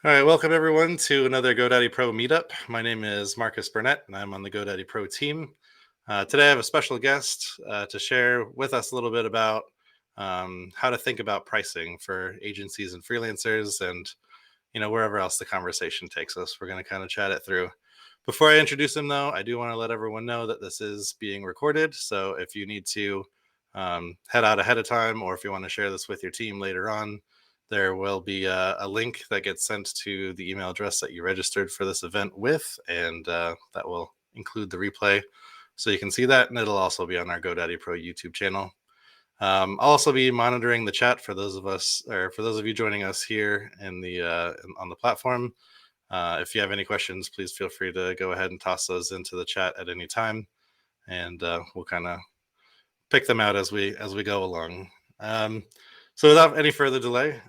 All right, welcome everyone to another GoDaddy Pro meetup. My name is Marcus Burnette, and I'm on the GoDaddy Pro team. Today, I have a special guest to share with us a little bit about how to think about pricing for agencies and freelancers, and wherever else the conversation takes us. We're going to kind of chat it through. Before I introduce him, though, I do want to let everyone know that this is being recorded. So if you need to head out ahead of time, or if you want to share this with your team later on, there will be a link that gets sent to the email address that you registered for this event with, and that will include the replay. So you can see that, and it'll also be on our GoDaddy Pro YouTube channel. I'll also be monitoring the chat for those of you joining us here on the platform. If you have any questions, please feel free to go ahead and toss those into the chat at any time, and we'll kind of pick them out as we go along. So without any further delay,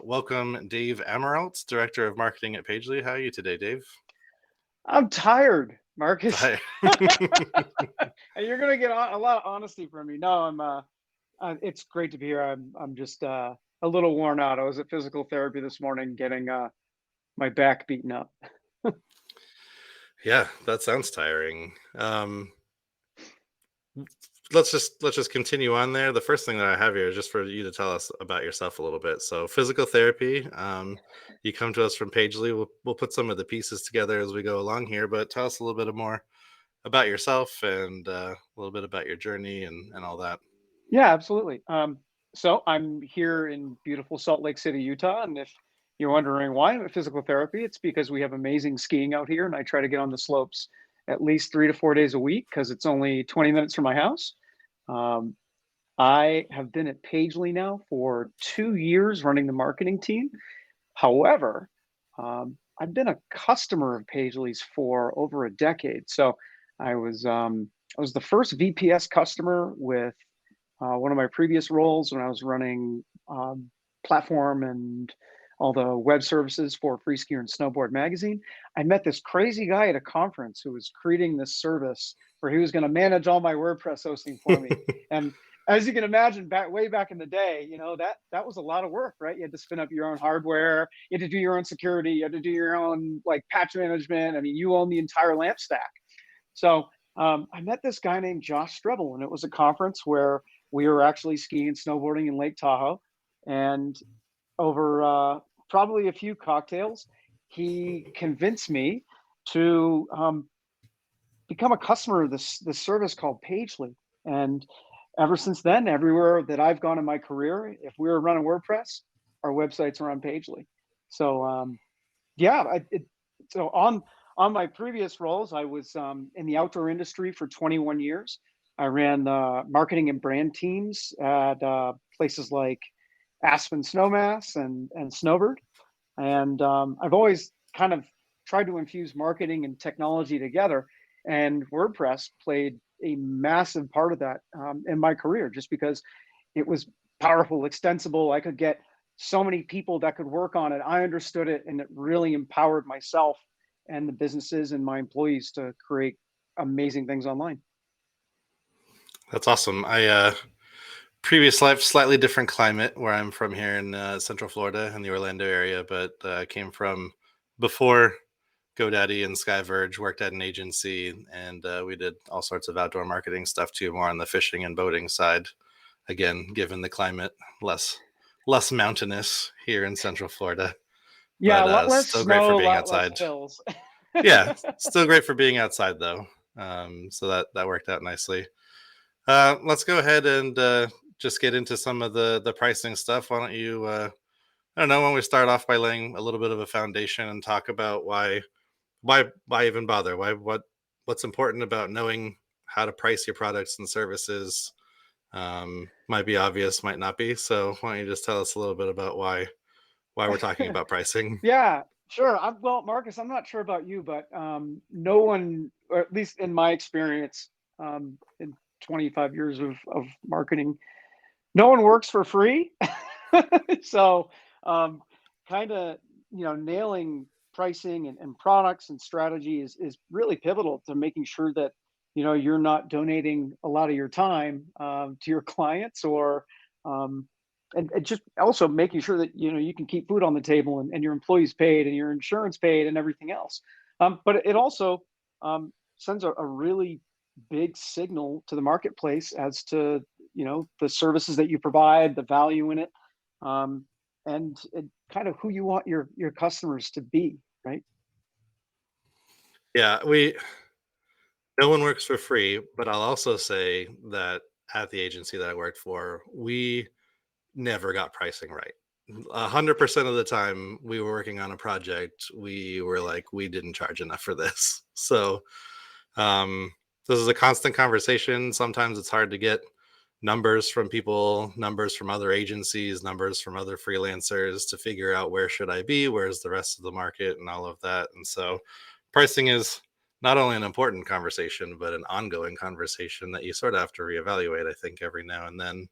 welcome Dave Amirault, Director of Marketing at Pagelea. How are you today, Dave? I'm tired, Marcus. Hi. And you're gonna get a lot of honesty from me. No, it's great to be here. I'm just a little worn out. I was at physical therapy this morning, getting my back beaten up. Yeah, that sounds tiring. Let's just continue on there. The first thing that I have here is just for you to tell us about yourself a little bit. So physical therapy, you come to us from Pagelea. We'll put some of the pieces together as we go along here, but tell us a little bit more about yourself and a little bit about your journey and all that. Yeah, absolutely. So I'm here in beautiful Salt Lake City, Utah, and if you're wondering why I'm at physical therapy, it's because we have amazing skiing out here, and I try to get on the slopes at least 3 to 4 days a week because it's only 20 minutes from my house. Um, I have been at Pagelea now for 2 years running the marketing team. However, I've been a customer of Pagelea's for over a decade. So I was the first VPS customer with one of my previous roles when I was running platform and all the web services for Free Skier and Snowboard magazine. I met this crazy guy at a conference who was creating this service where he was going to manage all my WordPress hosting for me. And as you can imagine, way back in the day, that was a lot of work, right? You had to spin up your own hardware, you had to do your own security, you had to do your own like patch management. I mean, you own the entire LAMP stack. So I met this guy named Josh Strebel, and it was a conference where we were actually skiing and snowboarding in Lake Tahoe. And over probably a few cocktails, he convinced me to become a customer of this service called Pagelea. And ever since then, everywhere that I've gone in my career, if we were running WordPress, our websites are on Pagelea. So so on my previous roles, I was in the outdoor industry for 21 years. I ran marketing and brand teams at places like Aspen Snowmass and Snowbird. And I've always kind of tried to infuse marketing and technology together. And WordPress played a massive part of that in my career, just because it was powerful, extensible. I could get so many people that could work on it. I understood it, and it really empowered myself and the businesses and my employees to create amazing things online. That's awesome. I previous life, slightly different climate where I'm from here in Central Florida in the Orlando area, but I came from before GoDaddy and SkyVerge, worked at an agency, and we did all sorts of outdoor marketing stuff too, more on the fishing and boating side. Again, given the climate, less mountainous here in Central Florida, Yeah, but a lot less still great for snow, a being lot less outside. hills. Yeah, still great for being outside though. So that worked out nicely. Let's go ahead and just get into some of the pricing stuff. Why don't you? I don't know. When we start off by laying a little bit of a foundation and talk about why even bother? What's important about knowing how to price your products and services? Might be obvious, might not be. So why don't you just tell us a little bit about why we're talking about pricing? Yeah, sure. Well, Marcus, I'm not sure about you, but no one, or at least in my experience, in 25 years of marketing, no one works for free. So kind of, nailing pricing and products and strategy is really pivotal to making sure that, you're not donating a lot of your time to your clients or and just also making sure that you can keep food on the table, and your employees paid and your insurance paid and everything else. But it also sends a really big signal to the marketplace as to the services that you provide, the value in it, and kind of who you want your customers to be, right? Yeah, no one works for free, but I'll also say that at the agency that I worked for, we never got pricing right. 100% of the time we were working on a project, we were like, we didn't charge enough for this. So um, this is a constant conversation. Sometimes it's hard to get numbers from people, numbers from other agencies, numbers from other freelancers to figure out where should I be, where's the rest of the market, and all of that. And so pricing is not only an important conversation, but an ongoing conversation that you sort of have to reevaluate, I think, every now and then.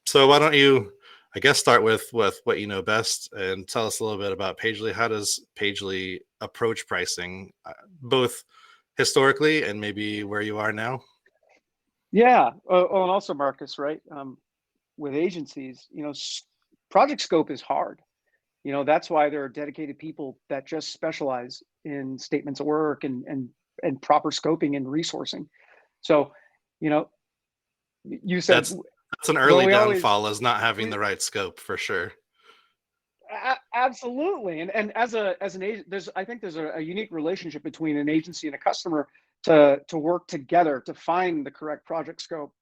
So why don't you, I guess, start with what you know best and tell us a little bit about Pagelea. How does Pagelea approach pricing, both historically and maybe where you are now? Yeah. Oh, and also, Marcus, right? With agencies, project scope is hard. That's why there are dedicated people that just specialize in statements of work and proper scoping and resourcing. So, you said, that's an well, early we always downfall, is not having we the right scope, for sure. absolutely. And as an agent, I think there's a unique relationship between an agency and a customer to work together to find the correct project scope,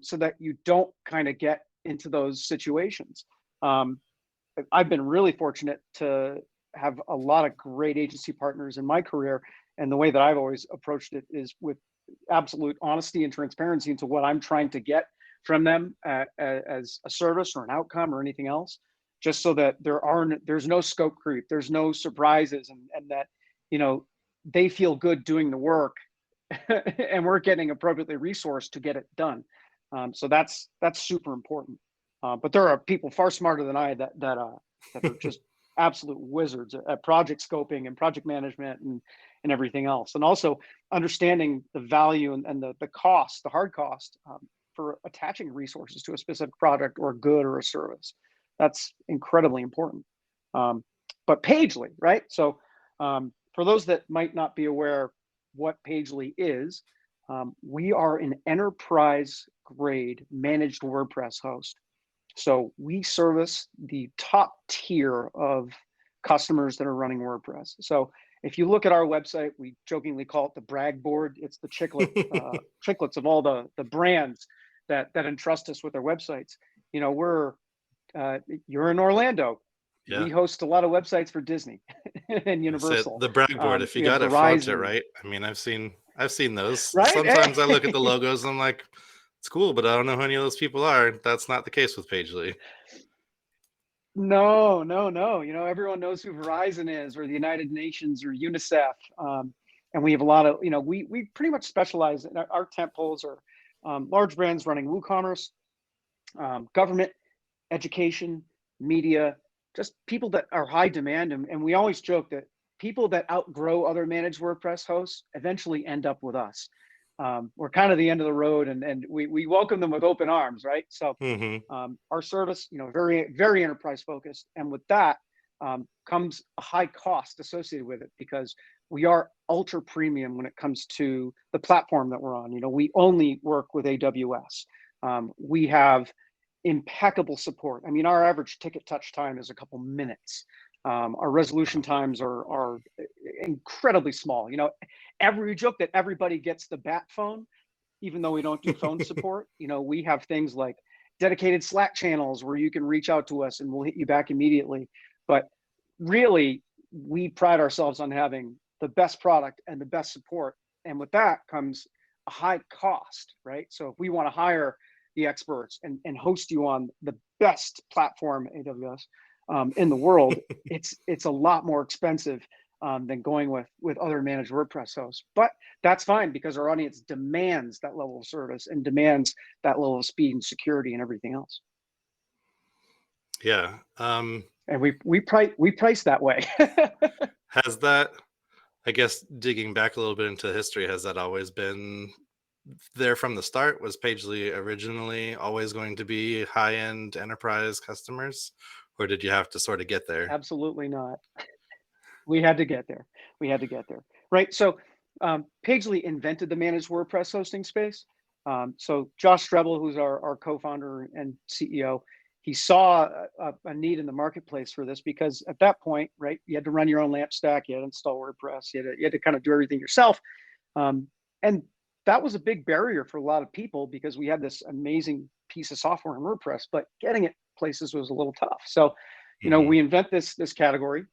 so that you don't kind of get into those situations. I've been really fortunate to have a lot of great agency partners in my career, and the way that I've always approached it is with absolute honesty and transparency into what I'm trying to get from them, as a service or an outcome or anything else, just so that there's no scope creep, there's no surprises, and that they feel good doing the work, and we're getting appropriately resourced to get it done. So that's super important. But there are people far smarter than I that are just absolute wizards at project scoping and project management and everything else, and also understanding the value and the cost, the hard cost, for attaching resources to a specific product or a good or a service. That's incredibly important. But Pagelea, right? So for those that might not be aware what Pagelea is, we are an enterprise grade managed WordPress host. So we service the top tier of customers that are running WordPress. So if you look at our website, we jokingly call it the brag board. It's the chicklets of all the brands that entrust us with their websites. You're in Orlando. Yeah. We host a lot of websites for Disney and Universal. The brag board, if you got it, flaunt it, right? I mean, I've seen those. Right? Sometimes I look at the logos and I'm like, it's cool, but I don't know who any of those people are. That's not the case with Pagelea. No. Everyone knows who Verizon is, or the United Nations, or UNICEF. And we have a lot of, we pretty much specialize in our tent poles are large brands running WooCommerce, government, education, media, just people that are high demand. And we always joke that people that outgrow other managed WordPress hosts eventually end up with us. We're kind of the end of the road, and we welcome them with open arms, right? So our service, very, very enterprise focused. And with that comes a high cost associated with it, because we are ultra premium when it comes to the platform that we're on. We only work with AWS. We have impeccable support. I mean, our average ticket touch time is a couple minutes. Our resolution times are incredibly small. We joke that everybody gets the bat phone, even though we don't do phone support. We have things like dedicated Slack channels where you can reach out to us and we'll hit you back immediately. But really, we pride ourselves on having the best product and the best support. And with that comes a high cost, right? So if we want to hire the experts and host you on the best platform, AWS, in the world, it's a lot more expensive than going with other managed WordPress hosts. But that's fine, because our audience demands that level of service and demands that level of speed and security and everything else. Yeah. And we price that way. Has that, I guess, digging back a little bit into history, has that always been there from the start? Was Pagelea originally always going to be high-end enterprise customers, or did you have to sort of get there? Absolutely not. We had to get there. We had to get there. Right. So Pagelea invented the managed WordPress hosting space. So Josh Strebel, who's our co-founder and CEO, he saw a need in the marketplace for this because at that point, right, you had to run your own LAMP stack, you had to install WordPress, you had to kind of do everything yourself. And that was a big barrier for a lot of people because we had this amazing piece of software in WordPress, but getting it places was a little tough. So, Hmm. we invent this category.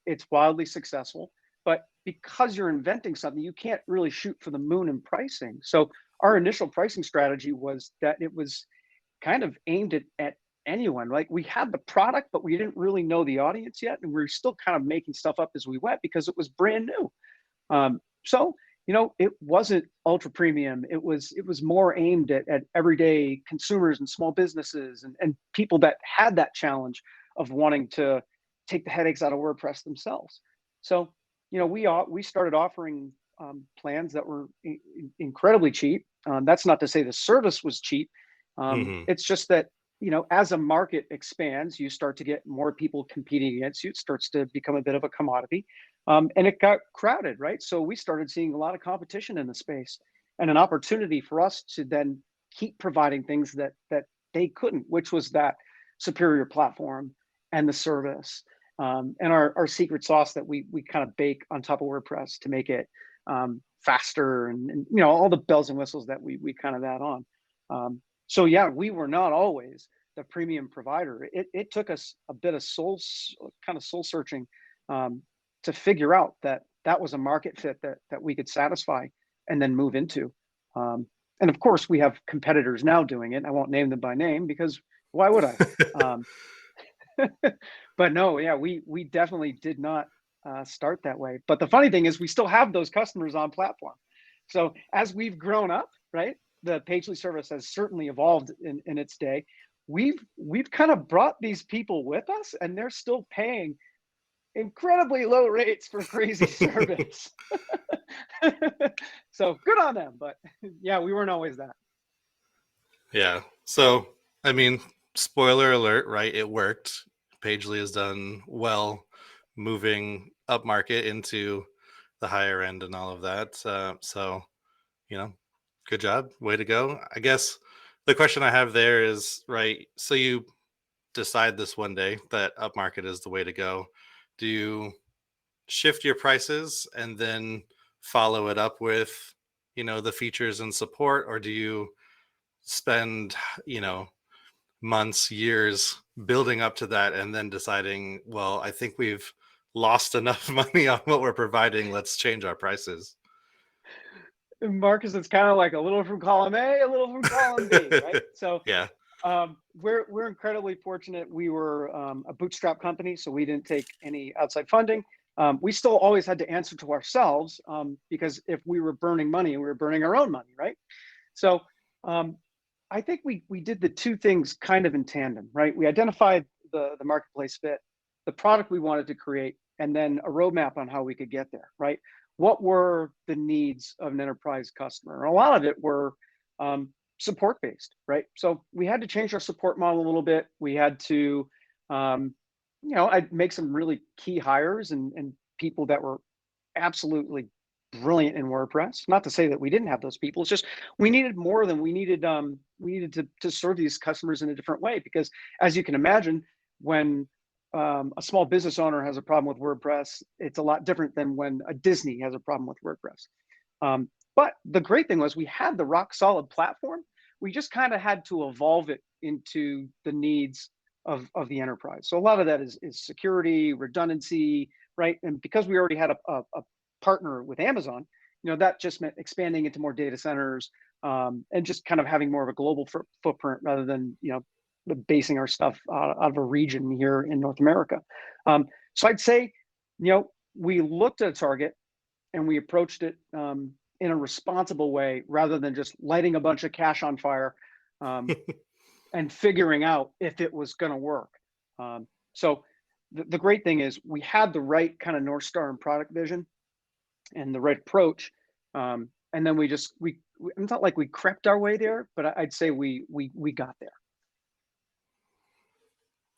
It's wildly successful, but because you're inventing something, you can't really shoot for the moon in pricing. So our initial pricing strategy was that it was kind of aimed at anyone. Like we had the product, but we didn't really know the audience yet, and we were still kind of making stuff up as we went because it was brand new. So it wasn't ultra premium. It was more aimed at everyday consumers and small businesses and people that had that challenge of wanting to take the headaches out of WordPress themselves. So we started offering plans that were incredibly cheap. That's not to say the service was cheap. Hmm. It's just that as a market expands, you start to get more people competing against you. It starts to become a bit of a commodity, and it got crowded, right? So we started seeing a lot of competition in the space, and an opportunity for us to then keep providing things that they couldn't, which was that superior platform and the service, and our secret sauce that we kind of bake on top of WordPress to make it faster and all the bells and whistles that we kind of add on. So yeah, we were not always the premium provider. It took us a bit of soul searching to figure out that was a market fit that we could satisfy and then move into. And of course, we have competitors now doing it. I won't name them by name because why would I? Um, but no, yeah, we definitely did not start that way. But the funny thing is, we still have those customers on platform. So as we've grown up, right, the Pagelea service has certainly evolved in its day. We've kind of brought these people with us, and they're still paying incredibly low rates for crazy service. So good on them. But yeah, we weren't always that. Yeah. So, I mean, spoiler alert, right? It worked. Pagely has done well moving up market into the higher end and all of that. So, you know, good job. Way to go. I guess the question I have there is, right? So you decide this one day that up market is the way to go. Do you shift your prices and then follow it up with, the features and support, or do you spend, you know, months, years building up to that and then deciding, well, I think we've lost enough money on what we're providing. Let's change our prices. Marcus, it's kind of like a little from column A, a little from column B, right? So Yeah. we're incredibly fortunate. We were a bootstrap company, so we didn't take any outside funding. We still always had to answer to ourselves because if we were burning money, we were burning our own money, right? So I think we did the two things kind of in tandem, right? We identified the marketplace fit, the product we wanted to create, and then a roadmap on how we could get there, right? What were the needs of an enterprise customer? And a lot of it were support based, right? So we had to change our support model a little bit. We had to, I'd make some really key hires and people that were absolutely brilliant in WordPress. Not to say that we didn't have those people. It's just we needed more than we needed. We needed to serve these customers in a different way because, as you can imagine, when a small business owner has a problem with WordPress, it's a lot different than when a Disney has a problem with WordPress. But the great thing was we had the rock solid platform. We just kind of had to evolve it into the needs of the enterprise. So a lot of that is security, redundancy, right? And because we already had a partner with Amazon, that just meant expanding into more data centers and just kind of having more of a global footprint rather than basing our stuff out of a region here in North America. So I'd say, we looked at a target and we approached it in a responsible way rather than just lighting a bunch of cash on fire and figuring out if it was going to work. So the great thing is we had the right kind of North Star and product vision and the right approach. And then we it's not like we crept our way there, but I'd say we got there.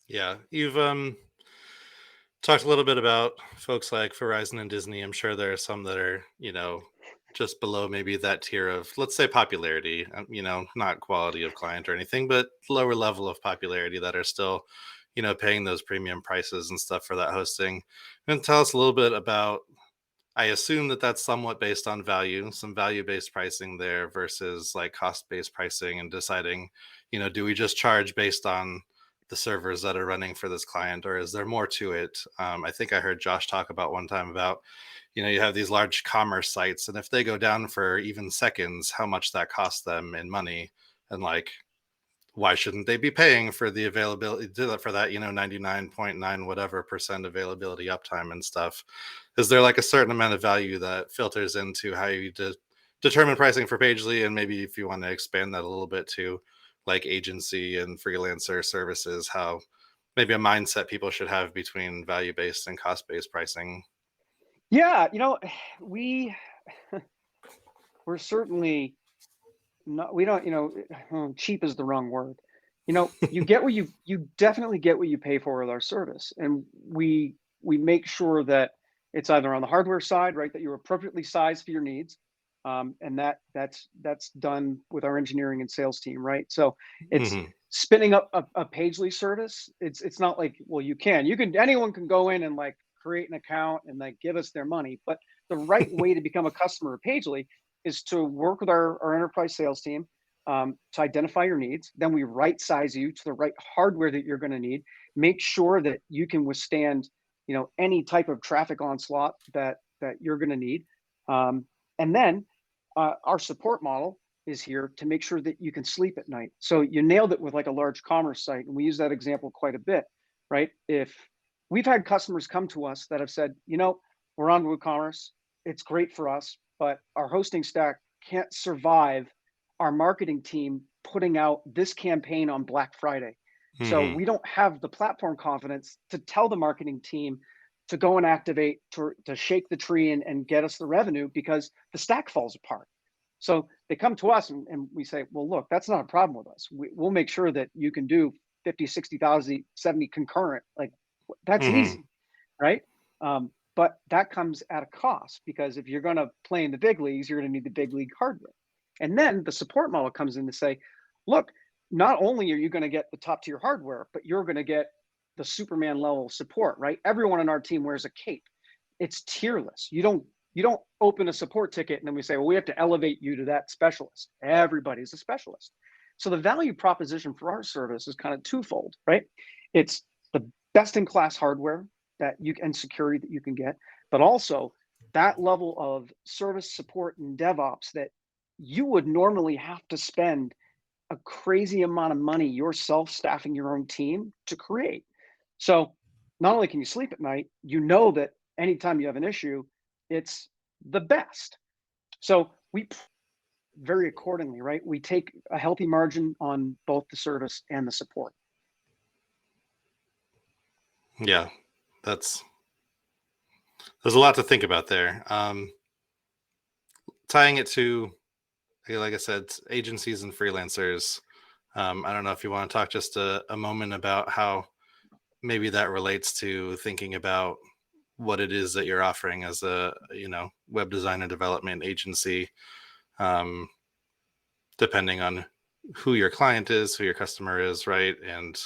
Yeah, you've talked a little bit about folks like Verizon and Disney. I'm sure there are some that are, just below maybe that tier of, let's say, popularity, not quality of client or anything, but lower level of popularity that are still, paying those premium prices and stuff for that hosting. And tell us a little bit about, I assume that that's somewhat based on value, some value-based pricing there versus like cost-based pricing and deciding, do we just charge based on the servers that are running for this client, or is there more to it? I think I heard Josh talk about one time about, you have these large commerce sites, and if they go down for even seconds, how much that costs them in money, and like, why shouldn't they be paying for the availability for that 99.9 whatever percent availability uptime and stuff? Is there like a certain amount of value that filters into how you determine pricing for Pagelea? And maybe if you want to expand that a little bit to like agency and freelancer services, how maybe a mindset people should have between value-based and cost-based pricing? Yeah, we we're certainly not, we don't, cheap is the wrong word. You get what you definitely get what you pay for with our service. And we make sure that it's either on the hardware side, right, that you're appropriately sized for your needs. And that's done with our engineering and sales team, right? So it's Hmm. spinning up a Pagelea service. It's not like, well, anyone can go in and like create an account and like give us their money. But the right way to become a customer of Pagelea is to work with our enterprise sales team, to identify your needs. Then we right size you to the right hardware that you're going to need. Make sure that you can withstand, any type of traffic onslaught that you're going to need. And then our support model is here to make sure that you can sleep at night. So you nailed it with like a large commerce site, and we use that example quite a bit, right? If we've had customers come to us that have said, we're on WooCommerce, it's great for us, but our hosting stack can't survive our marketing team putting out this campaign on Black Friday. So Hmm. we don't have the platform confidence to tell the marketing team to go and activate, to shake the tree and get us the revenue, because the stack falls apart. So they come to us and we say, well, look, that's not a problem with us. We'll make sure that you can do 50, 60,000, 70 concurrent. Like, that's Hmm. easy, right? But that comes at a cost, because if you're going to play in the big leagues, you're going to need the big league hardware. And then the support model comes in to say, look, not only are you going to get the top tier hardware, but you're going to get the Superman level support, right? Everyone on our team wears a cape. It's tierless. You don't open a support ticket and then we say, well, we have to elevate you to that specialist. Everybody's a specialist. So the value proposition for our service is kind of twofold, right? It's the best in class hardware that you and security that you can get, but also that level of service support and DevOps that you would normally have to spend a crazy amount of money yourself staffing your own team to create. So not only can you sleep at night, that anytime you have an issue, it's the best. So we very accordingly, right? We take a healthy margin on both the service and the support. Yeah, that's there's a lot to think about there. Tying it to, like I said, agencies and freelancers. I don't know if you want to talk just a moment about how maybe that relates to thinking about what it is that you're offering as a web design and development agency, um, depending on who your client is, who your customer is, right, and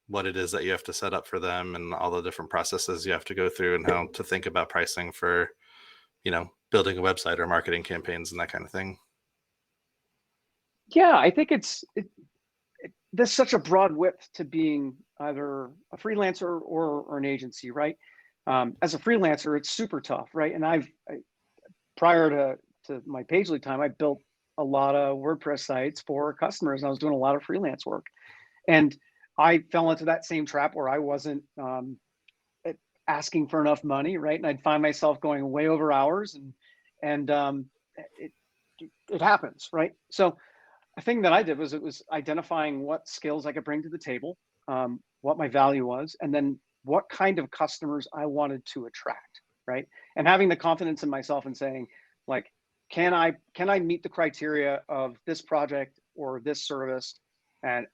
what it is that you have to set up for them, and all the different processes you have to go through, and how to think about pricing for building a website or marketing campaigns and that kind of thing. Yeah, I think there's such a broad width to being either a freelancer or an agency, right? As a freelancer, it's super tough, right? And prior to my Pagelea time, I built a lot of WordPress sites for customers. And I was doing a lot of freelance work, and I fell into that same trap where I wasn't asking for enough money, right? And I'd find myself going way over hours, and it it happens, right? So a thing that I did was, it was identifying what skills I could bring to the table, what my value was, and then what kind of customers I wanted to attract, right? And having the confidence in myself and saying, like, can I meet the criteria of this project or this service, and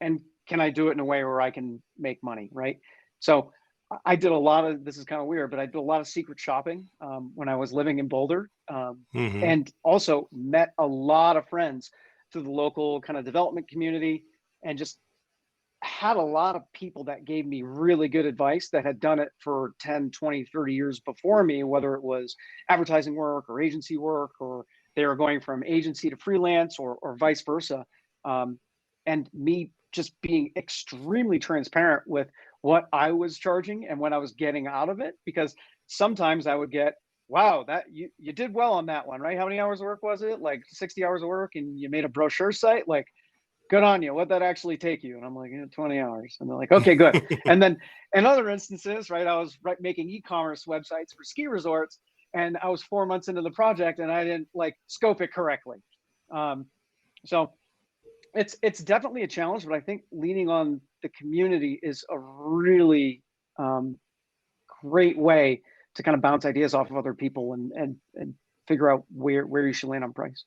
can I do it in a way where I can make money, right? So I did a lot of, this is kind of weird, but I did a lot of secret shopping when I was living in Boulder, Mm-hmm. and also met a lot of friends through the local kind of development community, and just had a lot of people that gave me really good advice that had done it for 10, 20, 30 years before me, whether it was advertising work or agency work, or they were going from agency to freelance, or vice versa. And me just being extremely transparent with what I was charging and what I was getting out of it, because sometimes I would get, wow, that you did well on that one, right? How many hours of work was it? Like 60 hours of work, and you made a brochure site? Like, good on you. What'd that actually take you? And I'm like, 20 hours. And they're like, okay, good. And then in other instances, right, I was making e-commerce websites for ski resorts, and I was 4 months into the project and I didn't like scope it correctly. So it's definitely a challenge, but I think leaning on the community is a really great way to kind of bounce ideas off of other people, and figure out where you should land on price.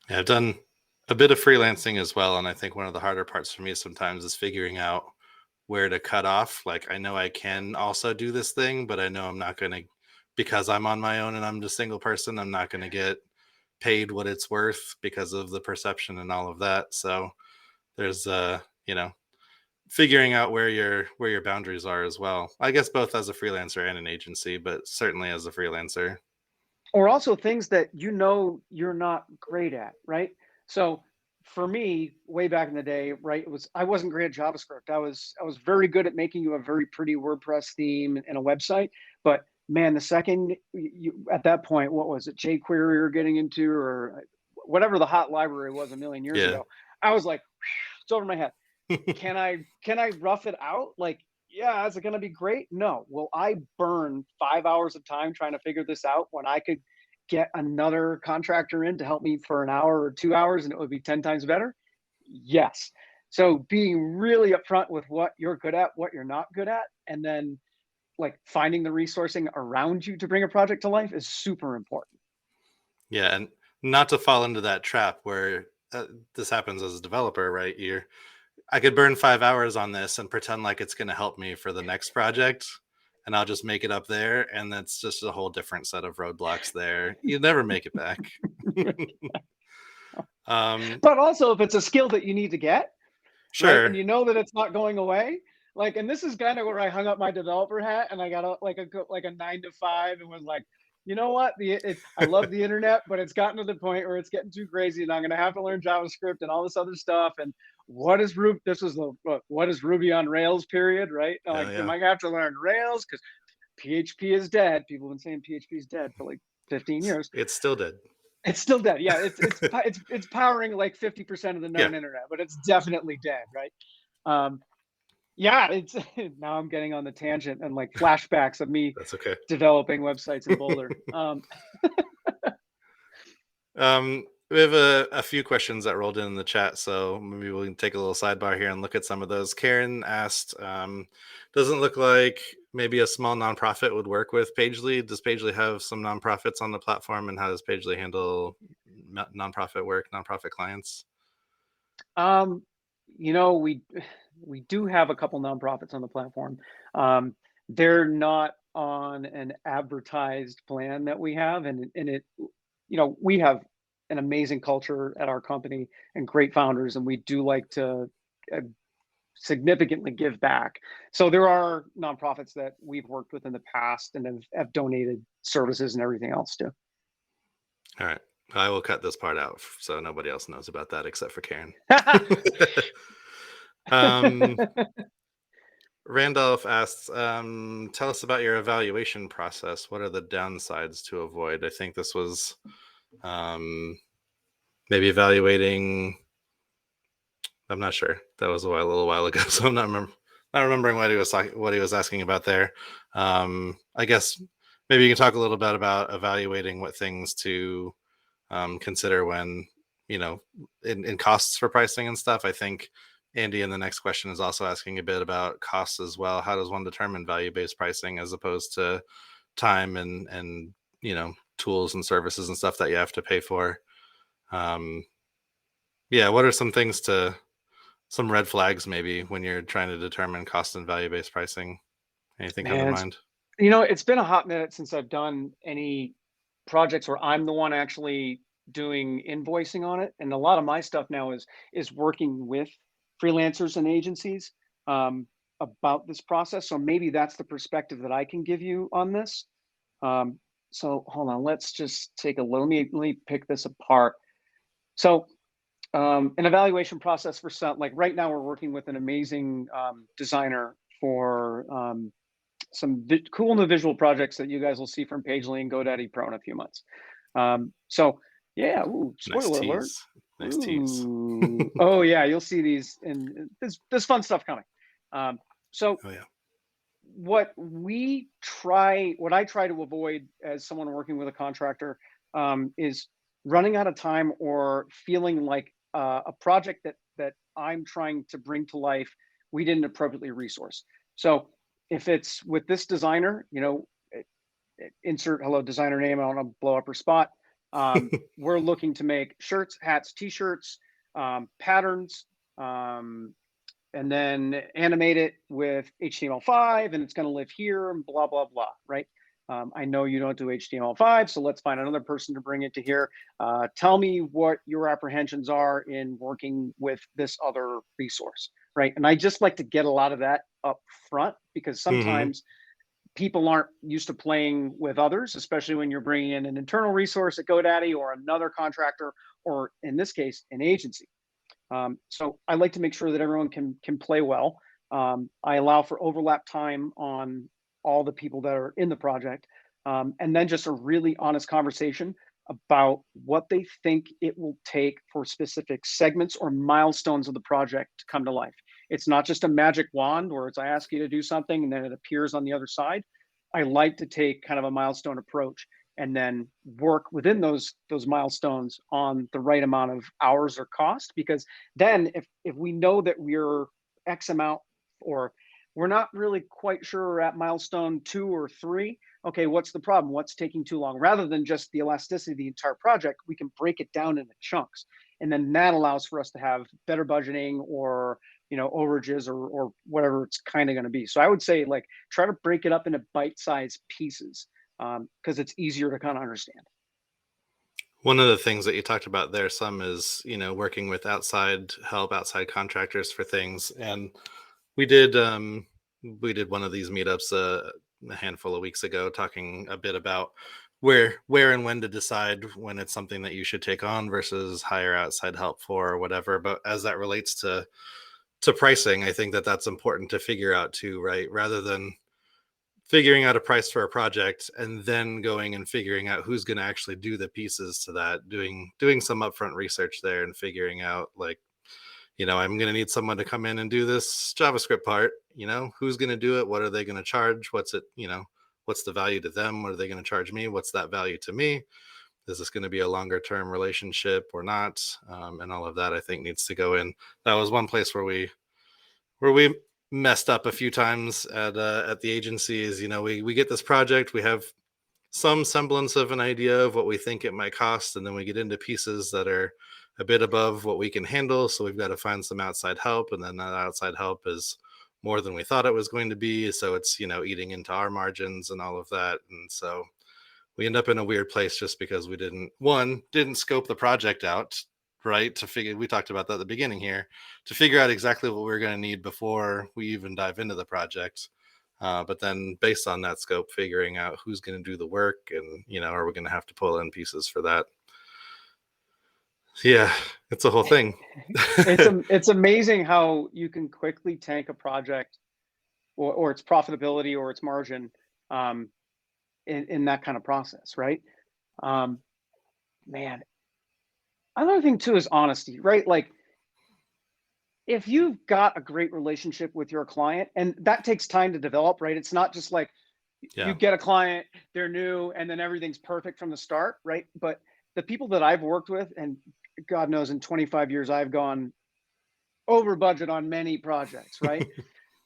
Yeah, I've done a bit of freelancing as well, and I think one of the harder parts for me sometimes is figuring out where to cut off. Like, I know I can also do this thing, but I know I'm not going to, because I'm on my own and I'm just a single person, I'm not going to get paid what it's worth because of the perception and all of that. So there's figuring out where your boundaries are as well. I guess both as a freelancer and an agency, but certainly as a freelancer. Or also things that you're not great at, right? So for me, way back in the day, right, I wasn't great at JavaScript. I was very good at making you a very pretty WordPress theme and a website, but man, the second you at that point, what was it, jQuery you're getting into, or whatever the hot library was a million years Yeah. ago, I was like, it's over my head. Can I rough it out? Like, yeah, is it going to be great? No. Will I burn 5 hours of time trying to figure this out when I could get another contractor in to help me for an hour or 2 hours and it would be 10 times better? Yes. So being really upfront with what you're good at, what you're not good at, and then like finding the resourcing around you to bring a project to life is super important. Yeah, and not to fall into that trap where this happens as a developer, right? I could burn 5 hours on this and pretend like it's going to help me for the next project, and I'll just make it up there, and that's just a whole different set of roadblocks there. You never make it back. But also, if it's a skill that you need to get, right, Sure. and you know that it's not going away, like, and this is kind of where I hung up my developer hat, and I got a 9 to 5, and was like, you know what, I love the internet, but it's gotten to the point where it's getting too crazy, and I'm going to have to learn JavaScript and all this other stuff. And what is Ruby? This was what is Ruby on Rails period, right? Like, am I going to have to learn Rails because PHP is dead? People have been saying PHP is dead for like 15 years. It's still dead. It's still dead. Yeah, it's powering like 50% of the known internet, but it's definitely dead, right? Yeah, it's now I'm getting on the tangent and like flashbacks of me That's okay. developing websites in Boulder. We have a few questions that rolled in the chat, so maybe we can take a little sidebar here and look at some of those. Karen asked, doesn't look like maybe a small nonprofit would work with Pagelea. Does Pagelea have some nonprofits on the platform, and how does Pagelea handle nonprofit work, nonprofit clients? We do have a couple nonprofits on the platform. They're not on an advertised plan that we have, and it, we have an amazing culture at our company and great founders, and we do like to significantly give back. So there are nonprofits that we've worked with in the past and have donated services and everything else too. All right. I will cut this part out so nobody else knows about that except for Karen. Randolph asks, tell us about your evaluation process. What are the downsides to avoid? I think this was maybe evaluating. I'm not sure. That was a little while ago, so I'm not remembering what he was asking about there. I guess maybe you can talk a little bit about evaluating what things to consider when, in costs for pricing and stuff. I think Andy in the next question is also asking a bit about costs as well. How does one determine value-based pricing as opposed to time and tools and services and stuff that you have to pay for. Yeah, what are some red flags maybe when you're trying to determine cost and value-based pricing? Anything come to Man, mind? it's been a hot minute since I've done any projects where I'm the one actually doing invoicing on it. And a lot of my stuff now is working with freelancers and agencies about this process. So maybe that's the perspective that I can give you on this. So hold on, let's just take a look. Let me pick this apart. So an evaluation process for some, like right now we're working with an amazing designer for some cool new visual projects that you guys will see from Pagelea and GoDaddy Pro in a few months. So yeah, ooh, Nice spoiler alert. tease. Nice tease. Oh yeah, you'll see these, and there's fun stuff coming. So Oh yeah. what I try to avoid as someone working with a contractor is running out of time or feeling like a project that I'm trying to bring to life, we didn't appropriately resource. So if it's with this designer, insert hello designer name, I don't want to blow up her spot. We're looking to make shirts, hats, t-shirts, patterns, and then animate it with HTML5, and it's going to live here and blah, blah, blah, right? I know you don't do HTML5, so let's find another person to bring it to here. Tell me what your apprehensions are in working with this other resource, right? And I just like to get a lot of that up front, because sometimes people aren't used to playing with others, especially when you're bringing in an internal resource at GoDaddy or another contractor, or in this case, an agency. So I like to make sure that everyone can play well. I allow for overlap time on all the people that are in the project, and then just a really honest conversation about what they think it will take for specific segments or milestones of the project to come to life. It's not just a magic wand where it's I ask you to do something and then it appears on the other side. I like to take kind of a milestone approach and then work within those milestones on the right amount of hours or cost, because then if we know that we're X amount, or we're not really quite sure we're at milestone 2 or 3, okay, what's the problem? What's taking too long? Rather than just the elasticity of the entire project, we can break it down into chunks. And then that allows for us to have better budgeting, or overages, or whatever it's kind of going to be. So I would say, like, try to break it up into bite-sized pieces, because it's easier to kind of understand. One of the things that you talked about there some is, working with outside help, outside contractors for things. And we did one of these meetups a handful of weeks ago, talking a bit about where and when to decide when it's something that you should take on versus hire outside help for, or whatever. But as that relates to pricing, I think that that's important to figure out too, right? Rather than figuring out a price for a project and then going and figuring out who's going to actually do the pieces to that, doing some upfront research there and figuring out, like, I'm going to need someone to come in and do this JavaScript part, who's going to do it? What are they going to charge? What's it, what's the value to them? What are they going to charge me? What's that value to me? Is this going to be a longer term relationship or not? And all of that, I think, needs to go in. That was one place where we messed up a few times at the agency. Is, we get this project, we have some semblance of an idea of what we think it might cost, and then we get into pieces that are a bit above what we can handle, so we've got to find some outside help, and then that outside help is more than we thought it was going to be, so it's eating into our margins and all of that. And so we end up in a weird place just because we didn't scope the project out right, to figure, we talked about that at the beginning here, to figure out exactly what we're going to need before we even dive into the project. But then based on that scope, figuring out who's going to do the work, and are we going to have to pull in pieces for that? Yeah, it's a whole thing. It's amazing how you can quickly tank a project, or its profitability or its margin, in that kind of process, right? Man, another thing too is honesty, right? Like, if you've got a great relationship with your client, and that takes time to develop, right? It's not just like you get a client, they're new, and then everything's perfect from the start, right? But the people that I've worked with, and God knows in 25 years, I've gone over budget on many projects, right?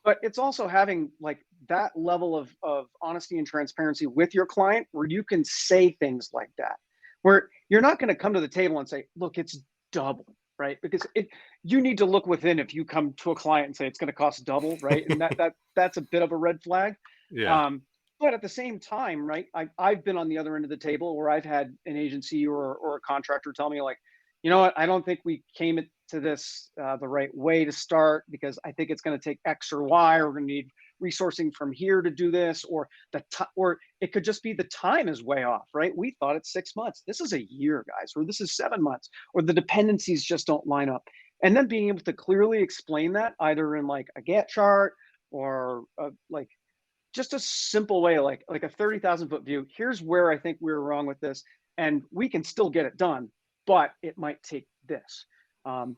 But it's also having like that level of honesty and transparency with your client where you can say things like that, where you're not going to come to the table and say, look, it's double, right? Because you need to look within if you come to a client and say it's going to cost double, right? And that's a bit of a red flag. Yeah. But at the same time, right, I've been on the other end of the table where I've had an agency or a contractor tell me like, you know what, I don't think we came to this the right way to start because I think it's going to take X or Y, or we're going to need resourcing from here to do this, or or it could just be the time is way off, right? We thought it's 6 months. This is a year, guys, or this is 7 months, or the dependencies just don't line up. And then being able to clearly explain that either in like a Gantt chart or like just a simple way, like a 30,000 foot view. Here's where I think we were wrong with this, and we can still get it done, but it might take this. And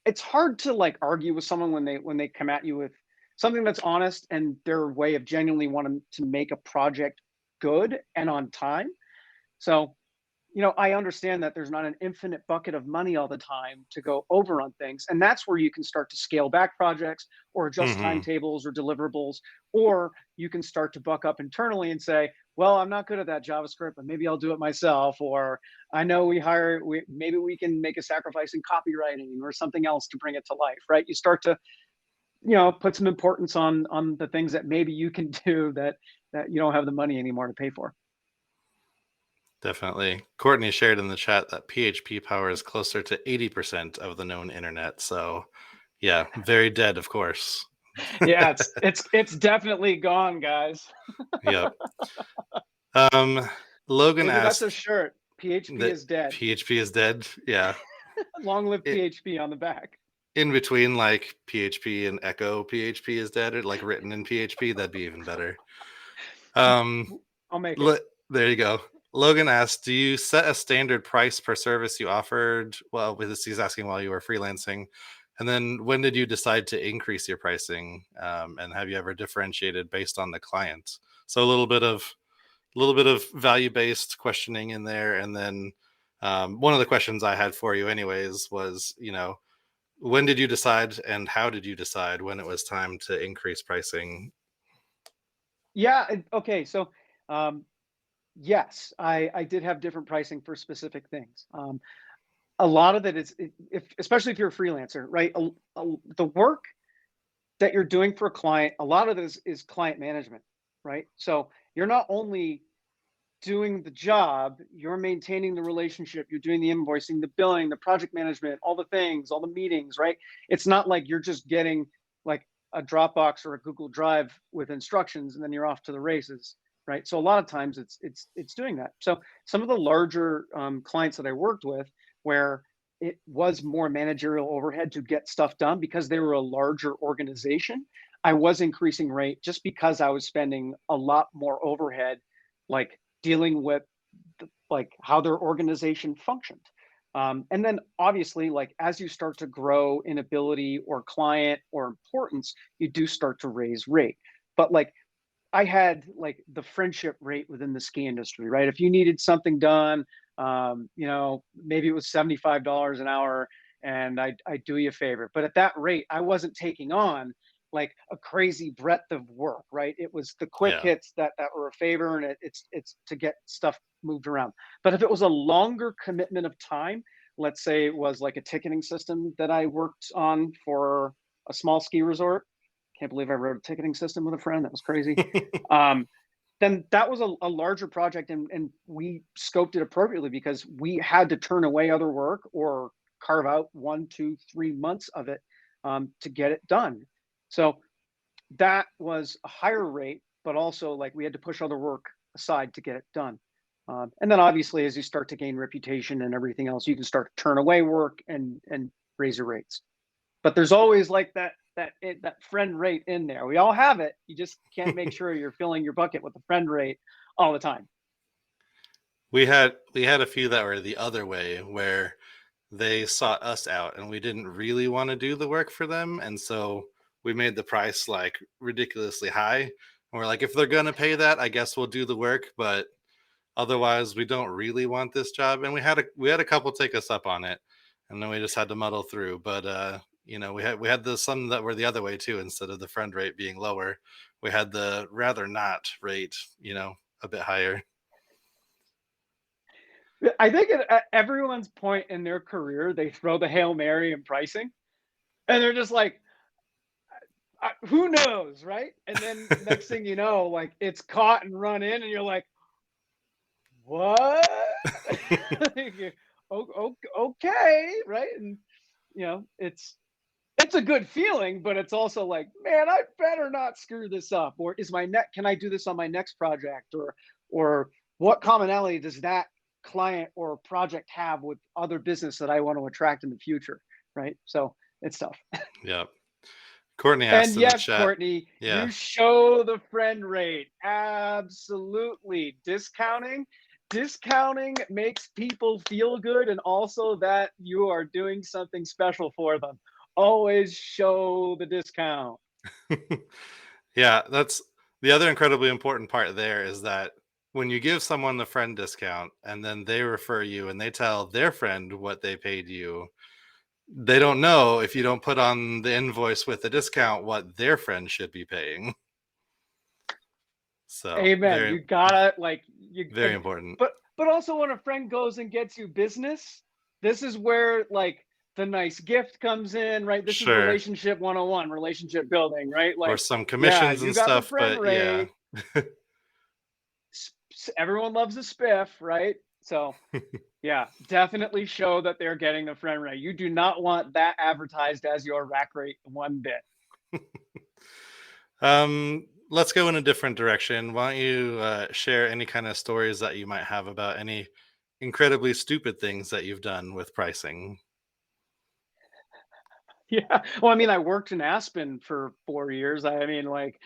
it's hard to like argue with someone when they come at you with something that's honest and their way of genuinely wanting to make a project good and on time. So, you know, I understand that there's not an infinite bucket of money all the time to go over on things. And that's where you can start to scale back projects or adjust Hmm. timetables or deliverables, or you can start to buck up internally and say, well, I'm not good at that JavaScript, but maybe I'll do it myself. Or I know maybe we can make a sacrifice in copywriting or something else to bring it to life, right? You start to, you know, put some importance on the things that maybe you can do that you don't have the money anymore to pay for. Definitely. Courtney shared in the chat that PHP power is closer to 80% of the known internet. So, yeah, very dead, of course. Yeah, it's definitely gone, guys. Yep. Logan Maybe that's a asked shirt. PHP that is dead. PHP is dead. Yeah. Long live It, PHP on the back. in between like PHP and Echo PHP is dead, or like written in PHP, that'd be even better. Um, I'll make it. There you go. Logan asked, do you set a standard price per service you offered? Well, with this, he's asking while you were freelancing. And then when did you decide to increase your pricing? And have you ever differentiated based on the client? So a little bit of value-based questioning in there. And then one of the questions I had for you anyways was, you know, when did you decide and how did you decide when it was time to increase pricing? Yeah. Okay. So, yes, I did have different pricing for specific things. A lot of it is, especially if you're a freelancer, right? The work that you're doing for a client, a lot of this is client management, right? So you're not only doing the job, you're maintaining the relationship, you're doing the invoicing, the billing, the project management, all the things, all the meetings, right? It's not like you're just getting like a Dropbox or a Google Drive with instructions and then you're off to the races, right? So a lot of times it's doing that. So some of the larger clients that I worked with, where it was more managerial overhead to get stuff done because they were a larger organization, I was increasing rate just because I was spending a lot more overhead, like dealing with like how their organization functioned. And then obviously, like as you start to grow in ability or client or importance, you do start to raise rate. But like I had like the friendship rate within the ski industry, right? If you needed something done, you know, maybe it was $75 an hour and I'd do you a favor. But at that rate, I wasn't taking on like a crazy breadth of work, right? It was the quick Yeah. hits that were a favor, and it's to get stuff moved around. But if it was a longer commitment of time, let's say it was like a ticketing system that I worked on for a small ski resort. Can't believe I wrote a ticketing system with a friend. That was crazy. Um, then that was a larger project, and we scoped it appropriately because we had to turn away other work or carve out 1, 2, 3 months of it to get it done. So that was a higher rate, but also like we had to push other work aside to get it done. And then obviously, as you start to gain reputation and everything else, you can start to turn away work and raise your rates. But there's always like that friend rate in there. We all have it. You just can't make sure you're filling your bucket with the friend rate all the time. We had a few that were the other way where they sought us out and we didn't really want to do the work for them, and so we made the price like ridiculously high. And we're like, if they're gonna pay that, I guess we'll do the work, but otherwise we don't really want this job. And we had a couple take us up on it, and then we just had to muddle through. But we had the some that were the other way too. Instead of the friend rate being lower, we had the rather not rate, a bit higher. I think at everyone's point in their career, they throw the Hail Mary in pricing, and they're just like, who knows, right? And then next thing you know, like it's caught and run in, and you're like, what? Okay, right? And it's a good feeling, but it's also like, man, I better not screw this up. Or can I do this on my next project? Or what commonality does that client or project have with other business that I want to attract in the future? Right. So it's tough. Yeah. Courtney And asked in the yes, chat. Courtney, Yeah. you show the friend rate. Absolutely. Discounting makes people feel good, and also that you are doing something special for them. Always show the discount. Yeah, that's the other incredibly important part there, is that when you give someone the friend discount and then they refer you and they tell their friend what they paid you, they don't know, if you don't put on the invoice with the discount, what their friend should be paying. So Amen. very, You gotta very important. but also when a friend goes and gets you business, this is where like the nice gift comes in, right? This is Sure. relationship 101, relationship building, right? Or Like, some yeah, commissions you and got the stuff, friend but yeah. rate. Everyone loves a spiff, right? So yeah, definitely show that they're getting the friend rate. You do not want that advertised as your rack rate one bit. Let's go in a different direction. Why don't you share any kind of stories that you might have about any incredibly stupid things that you've done with pricing? Yeah. Well, I mean, I worked in Aspen for 4 years. I mean, like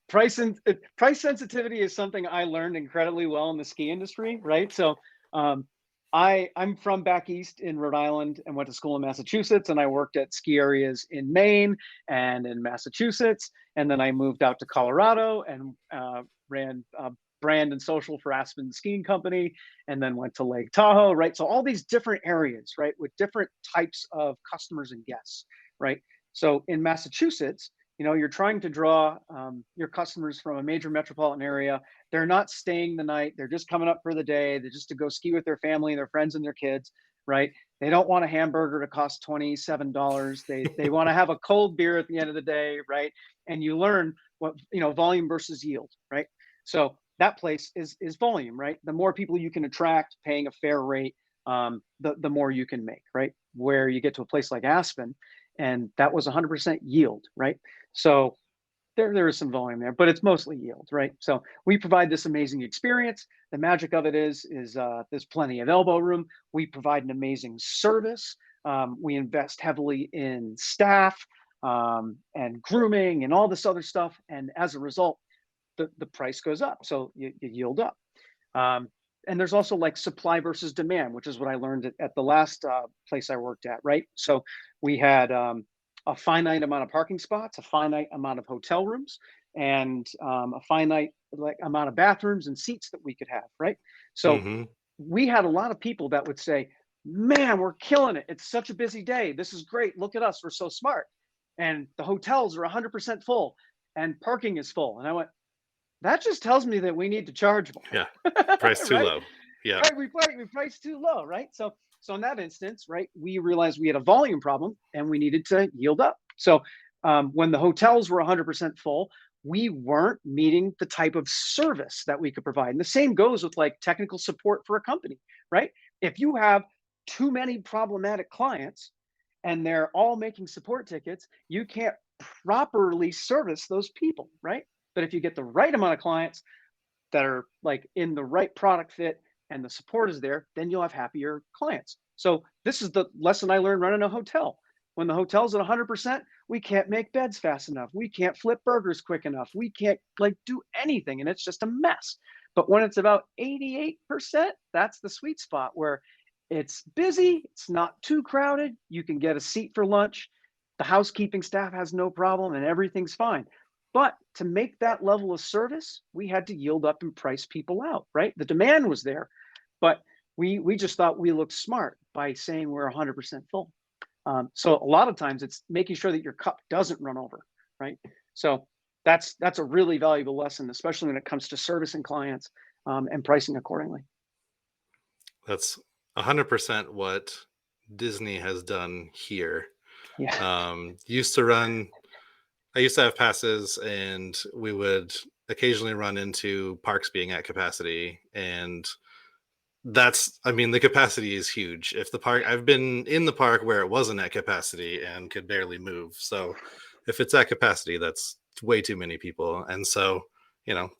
price sensitivity is something I learned incredibly well in the ski industry, right? So, um, I'm from back east in Rhode Island and went to school in Massachusetts, and I worked at ski areas in Maine and in Massachusetts, and then I moved out to Colorado and ran brand and social for Aspen Skiing Company, and then went to Lake Tahoe, right? So all these different areas, right, with different types of customers and guests, right? So in Massachusetts, you're trying to draw your customers from a major metropolitan area. They're not staying the night, they're just coming up for the day, they're just to go ski with their family, their friends, and their kids, right? They don't want a hamburger to cost $27. They want to have a cold beer at the end of the day, right? And you learn what, volume versus yield, right? So that place is volume, right? The more people you can attract paying a fair rate, the more you can make, right? Where you get to a place like Aspen, and that was 100% yield, right? So there is some volume there, but it's mostly yield, right? So we provide this amazing experience. The magic of it is there's plenty of elbow room. We provide an amazing service. We invest heavily in staff and grooming and all this other stuff, and as a result, the price goes up. So you yield up. And there's also like supply versus demand, which is what I learned at the last place I worked at, right? So we had a finite amount of parking spots, a finite amount of hotel rooms, and a finite amount of bathrooms and seats that we could have, right? So Hmm. we had a lot of people that would say, "Man, we're killing it. It's such a busy day. This is great. Look at us. We're so smart." And the hotels are 100% full and parking is full. And I went, that just tells me that we need to charge Yeah. more, Price too right? low. Yeah. Right, we priced too low, right? So in that instance, right, we realized we had a volume problem and we needed to yield up. So when the hotels were 100% full, we weren't meeting the type of service that we could provide. And the same goes with like technical support for a company, right? If you have too many problematic clients and they're all making support tickets, you can't properly service those people, right? But if you get the right amount of clients that are like in the right product fit and the support is there, then you'll have happier clients. So this is the lesson I learned running a hotel. When the hotel's at 100%, we can't make beds fast enough. We can't flip burgers quick enough. We can't like do anything, and it's just a mess. But when it's about 88%, that's the sweet spot where it's busy, it's not too crowded, you can get a seat for lunch, the housekeeping staff has no problem, and everything's fine. But to make that level of service, we had to yield up and price people out, right? The demand was there, but we just thought we looked smart by saying we're 100% full. So a lot of times it's making sure that your cup doesn't run over, right? So that's a really valuable lesson, especially when it comes to servicing clients, and pricing accordingly. That's 100% what Disney has done here. Yeah. Used to run I used to have passes, and we would occasionally run into parks being at capacity. And I mean, the capacity is huge. If the park, I've been in the park where it wasn't at capacity and could barely move. So if it's at capacity, that's way too many people. And so,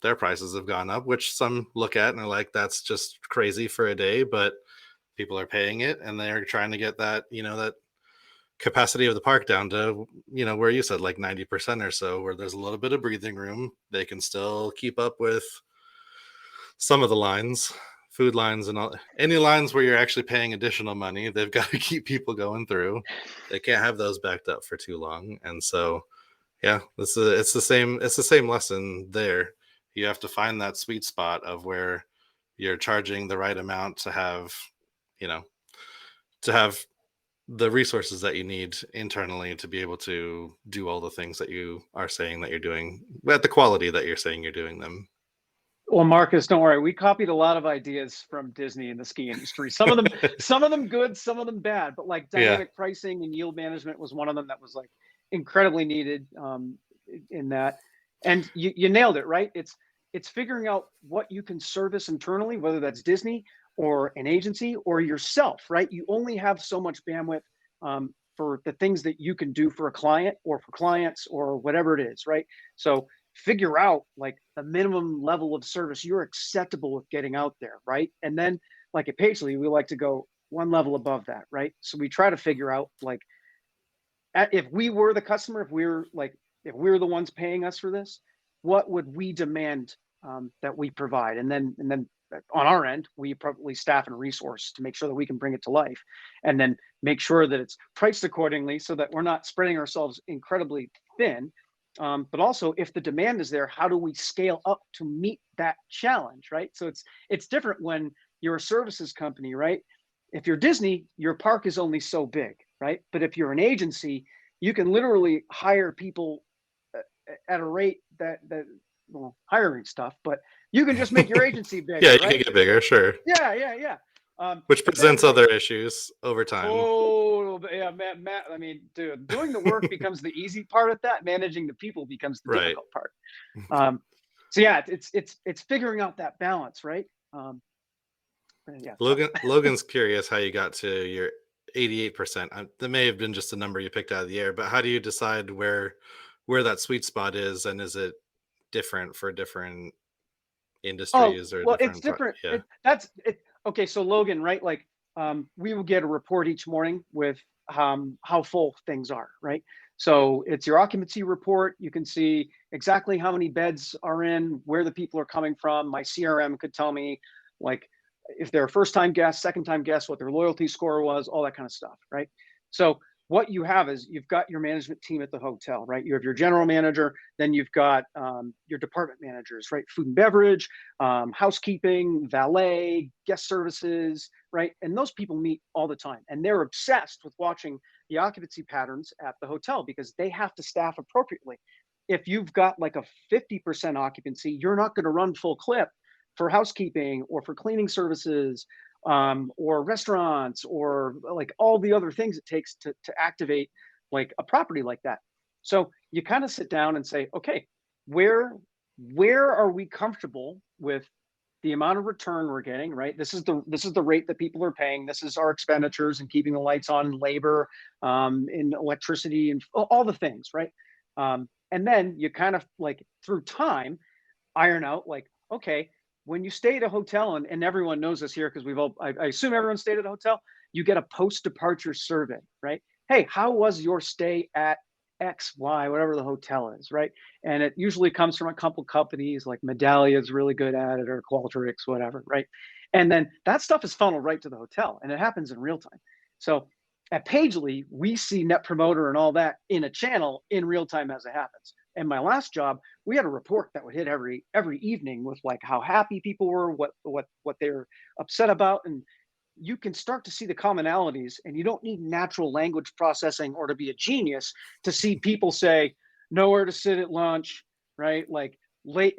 their prices have gone up, which some look at and are like, that's just crazy for a day. But people are paying it, and they're trying to get that, that capacity of the park down to where you said like 90% or so, where there's a little bit of breathing room. They can still keep up with some of the lines, food lines, and all, any lines where you're actually paying additional money. They've got to keep people going through. They can't have those backed up for too long. And so yeah, it's the same lesson there. You have to find that sweet spot of where you're charging the right amount to have you know to have the resources that you need internally to be able to do all the things that you are saying that you're doing at the quality that you're saying you're doing them. Well, Marcus, don't worry. We copied a lot of ideas from Disney in the ski industry. Some of them good, some of them bad. But like Yeah. dynamic pricing and yield management was one of them that was like incredibly needed, in that. And you nailed it, right? It's figuring out what you can service internally, whether that's Disney or an agency or yourself, right? You only have so much bandwidth, for the things that you can do for a client or for clients or whatever it is, right? So figure out like the minimum level of service you're acceptable with getting out there, right? And then like at Pagelea, we like to go one level above that, right? So we try to figure out like, if we were the customer, if we're the ones paying us for this, what would we demand, that we provide? And then on our end, we probably staff and resource to make sure that we can bring it to life, and then make sure that it's priced accordingly so that we're not spreading ourselves incredibly thin. But also, if the demand is there, how do we scale up to meet that challenge, right? So it's different when you're a services company, right? If you're Disney, your park is only so big, right? But if you're an agency, you can literally hire people, at a rate that well, hiring stuff, but you can just make your agency Yeah, bigger, you can right? get bigger, sure. Yeah. Which But then presents like, other issues over time. oh yeah, Matt, I mean, dude, doing the work becomes the easy part of that. Managing the people becomes the Right. difficult part. Um, so yeah, it's figuring out that balance, right? Yeah. So Logan's curious how you got to your 88%. That may have been just a number you picked out of the air, but how do you decide where that sweet spot is, and is it different for different oh, industries or well, it's different different. yeah. That's it. Okay, so Logan, right? Like, we will get a report each morning with, how full things are, right? So it's your occupancy report. You can see exactly how many beds are in, where the people are coming from. My CRM could tell me, like, if they're a first-time guest, second-time guest, what their loyalty score was, all that kind of stuff, right? So what you have is you've got your management team at the hotel, right? You have your general manager, then you've got, your department managers, right? Food and beverage, housekeeping, valet, guest services, right? And those people meet all the time, and they're obsessed with watching the occupancy patterns at the hotel because they have to staff appropriately. If you've got like a 50% occupancy, you're not going to run full clip for housekeeping or for cleaning services, or restaurants, or like all the other things it takes to activate like a property like that. So you kind of sit down and say, okay, where where are we comfortable with the amount of return we're getting, right? This is the rate that people are paying. This is our expenditures and keeping the lights on, labor, in electricity, and all the things, right? And then you kind of like through time iron out like, okay, when you stay at a hotel, and everyone knows this here because I assume everyone stayed at a hotel, you get a post departure survey, right? Hey, how was your stay at X, Y, whatever the hotel is, right? And it usually comes from a couple companies like Medallia is really good at it, or Qualtrics, whatever, right? And then that stuff is funneled right to the hotel, and it happens in real time. So at Pagelea, we see Net Promoter and all that in a channel in real time as it happens. And my last job, we had a report that would hit every evening with like how happy people were, what they're upset about, and you can start to see the commonalities, and you don't need natural language processing or to be a genius to see people say nowhere to sit at lunch, right? Like late,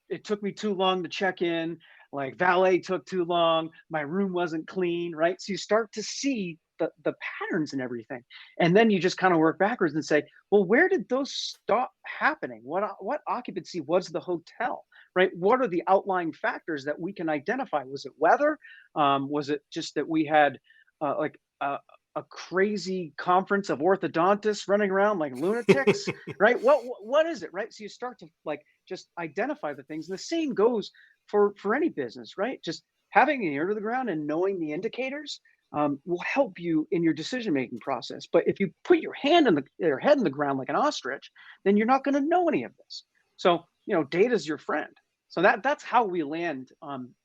it took me too long to check in, like valet took too long, my room wasn't clean, right? So you start to see the patterns and everything. And then you just kind of work backwards and say, well, where did those stop happening? What occupancy was the hotel, right? What are the outlying factors that we can identify? Was it weather? Was it just that we had like a crazy conference of orthodontists running around like lunatics, right? What is it, right? So you start to like just identify the things. And the same goes for any business, right? Just having an ear to the ground and knowing the indicators will help you in your decision making process. But if you put your head in the ground like an ostrich, then you're not going to know any of this. So data is your friend. So that's how we land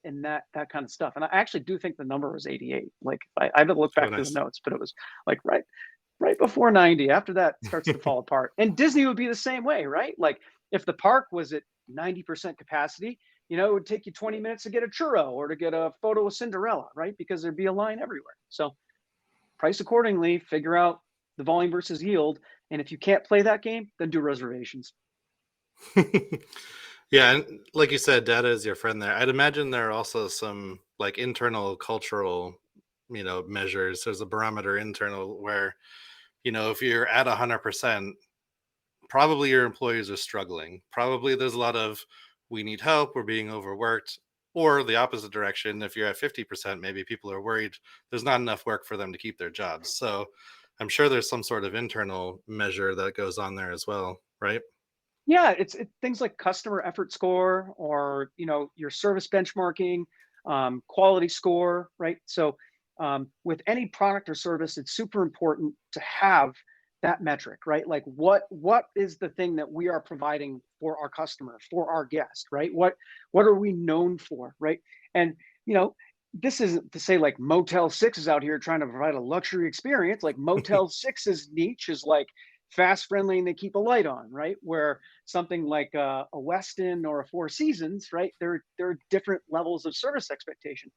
in that kind of stuff. And I actually do think the number was 88. Like I had to look Oh, back through the nice. notes, but it was like right before 90. After that, it starts to fall apart. And Disney would be the same way, right? Like if the park was at 90% capacity, it would take you 20 minutes to get a churro or to get a photo of Cinderella, right? Because there'd be a line everywhere. So price accordingly, figure out the volume versus yield. And if you can't play that game, then do reservations. Yeah, and like you said, data is your friend there. I'd imagine there are also some like internal cultural, measures. There's a barometer internal where, if you're at 100%, probably your employees are struggling. Probably there's a lot of we need help, we're being overworked, or the opposite direction. If you're at 50%, maybe people are worried there's not enough work for them to keep their jobs. So I'm sure there's some sort of internal measure that goes on there as well, right? Yeah, it's things like customer effort score or your service benchmarking, quality score, right? So with any product or service, it's super important to have that metric, right? Like what is the thing that we are providing for our customer, for our guest, right? What are we known for, right? And this isn't to say like Motel 6 is out here trying to provide a luxury experience. Like Motel 6's niche is like fast, friendly, and they keep a light on, right? Where something like a Westin or a Four Seasons, right? There are different levels of service expectation.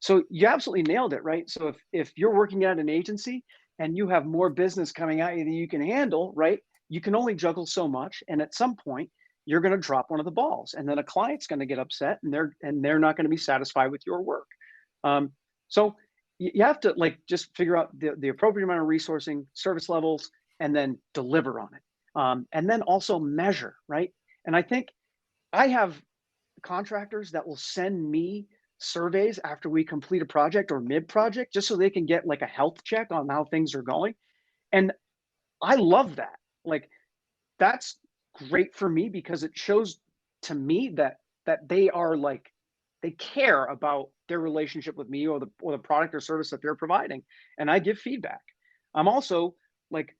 So you absolutely nailed it, right? So if you're working at an agency and you have more business coming at you than you can handle, right? You can only juggle so much, and at some point you're going to drop one of the balls, and then a client's going to get upset, and they're not going to be satisfied with your work. So you have to like just figure out the appropriate amount of resourcing, service levels, and then deliver on it. And then also measure, right? And I think I have contractors that will send me surveys after we complete a project or mid-project just so they can get like a health check on how things are going. And I love that. Like that's great for me because it shows to me that they are like they care about their relationship with me or the product or service that they're providing. And I give feedback. I'm also like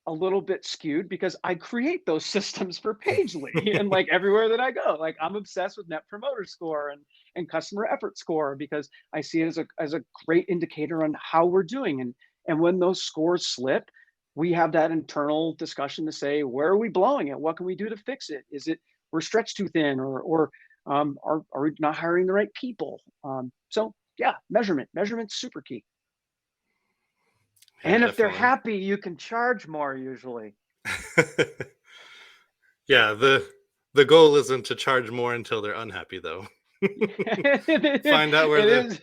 a little bit skewed because I create those systems for Pagelea and like everywhere that I go. Like I'm obsessed with Net Promoter Score and customer effort score because I see it as a great indicator on how we're doing. And when those scores slip, we have that internal discussion to say, where are we blowing it? What can we do to fix it? Is it we're stretched too thin or are we not hiring the right people? So yeah, measurement's super key. Yeah, And if they're definitely. happy, you can charge more usually. Yeah, the goal isn't to charge more until they're unhappy though. it Find out is.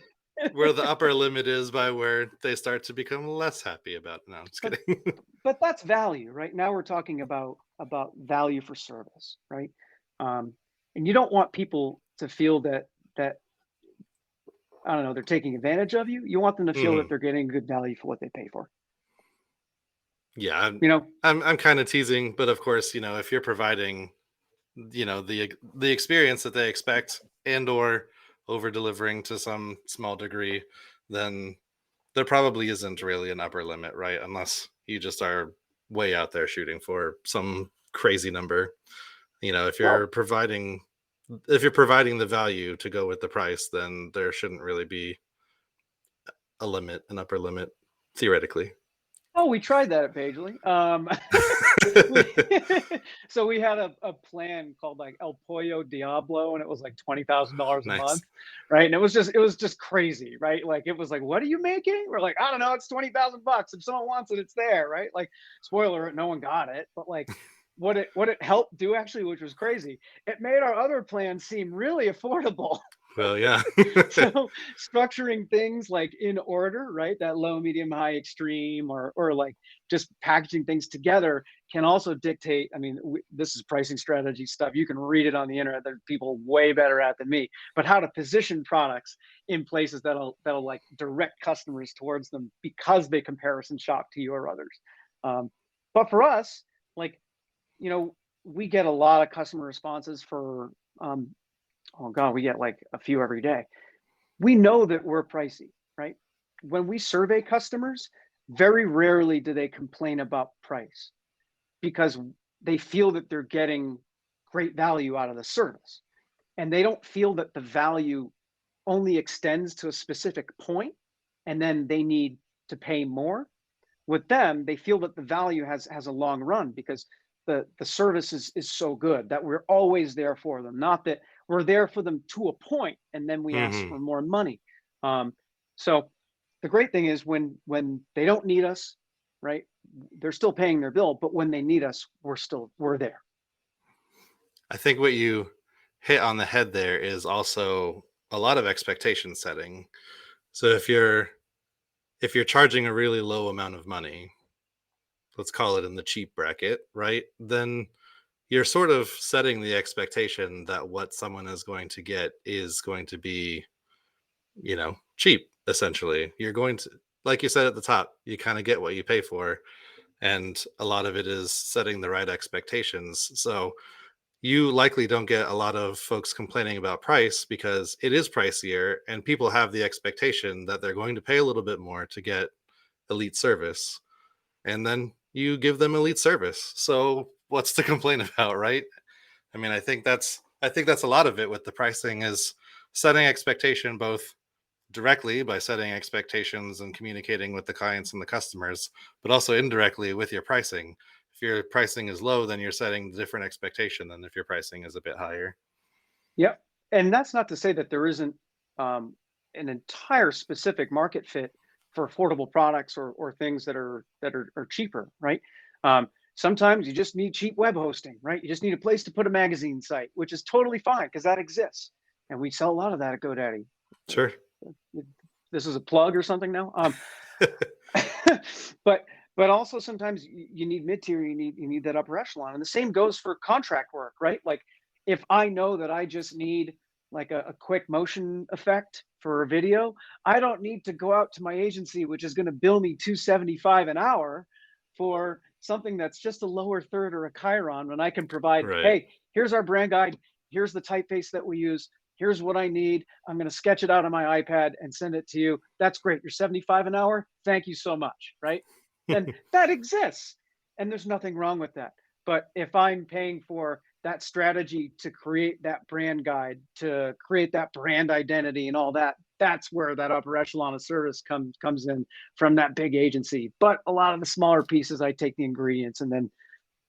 where the upper limit is by where they start to become less happy about. No, I'm just but kidding. but that's value, right? Now we're talking about value for service, right? And you don't want people to feel that I don't know they're taking advantage of you. You want them to feel that Mhm. they're getting good value for what they pay for. Yeah, You know, I'm kind of teasing, but of course, if you're providing, the experience that they expect and or over delivering to some small degree, then there probably isn't really an upper limit, right? Unless you just are way out there shooting for some crazy number. If well, you're providing the value to go with the price, then there shouldn't really be an upper limit, theoretically. Oh, we tried that at Pagelea. We, so we had a plan called like El Pollo Diablo, and it was like $20,000 a month, Nice. right? And it was just crazy, right? Like it was like, what are you making? We're like, I don't know, it's $20,000. If someone wants it, it's there, right? Like, spoiler alert, no one got it, but like, what it helped do actually, which was crazy, it made our other plans seem really affordable. Well, yeah. So structuring things like in order, right? That low, medium, high, extreme, or like just packaging things together can also dictate. I mean, this is pricing strategy stuff. You can read it on the internet. There's people way better at than me. But how to position products in places that'll like direct customers towards them because they comparison shop to you or others. But for us, like, we get a lot of customer responses for oh god, we get like a few every day. We know that we're pricey, right? When we survey customers, very rarely do they complain about price because they feel that they're getting great value out of the service. And they don't feel that the value only extends to a specific point and then they need to pay more. With them, they feel that the value has a long run because the service is so good that we're always there for them, not that we're there for them to a point and then we ask Hmm. for more money. So the great thing is when they don't need us, right, they're still paying their bill, but when they need us, we're there. I think what you hit on the head there is also a lot of expectation setting. So if you're charging a really low amount of money, let's call it in the cheap bracket, right? Then you're sort of setting the expectation that what someone is going to get is going to be, cheap, essentially. You're going to, like you said at the top, you kind of get what you pay for. And a lot of it is setting the right expectations. So you likely don't get a lot of folks complaining about price because it is pricier and people have the expectation that they're going to pay a little bit more to get elite service, and then you give them elite service. So what's to complain about, right? I mean, I think that's a lot of it with the pricing is setting expectation both directly by setting expectations and communicating with the clients and the customers, but also indirectly with your pricing. If your pricing is low, then you're setting a different expectation than if your pricing is a bit higher. Yep. And that's not to say that there isn't an entire specific market fit for affordable products or things that are cheaper, right? Sometimes you just need cheap web hosting, right? You just need a place to put a magazine site, which is totally fine because that exists, and we sell a lot of that at GoDaddy. Sure. This is a plug or something now. but but also sometimes you need mid tier, you need that upper echelon, and the same goes for contract work, right? Like if I know that I just need like a quick motion effect for a video, I don't need to go out to my agency, which is going to bill me 275 an hour for something that's just a lower third or a Chiron when I can provide, Right. hey, here's our brand guide, here's the typeface that we use, here's what I need. I'm going to sketch it out on my iPad and send it to you. That's great. You're 75 an hour. Thank you so much. Right. And that exists. And there's nothing wrong with that. But if I'm paying for that strategy to create that brand guide, to create that brand identity and all that, that's where that upper echelon of service comes in from that big agency. But a lot of the smaller pieces, I take the ingredients and then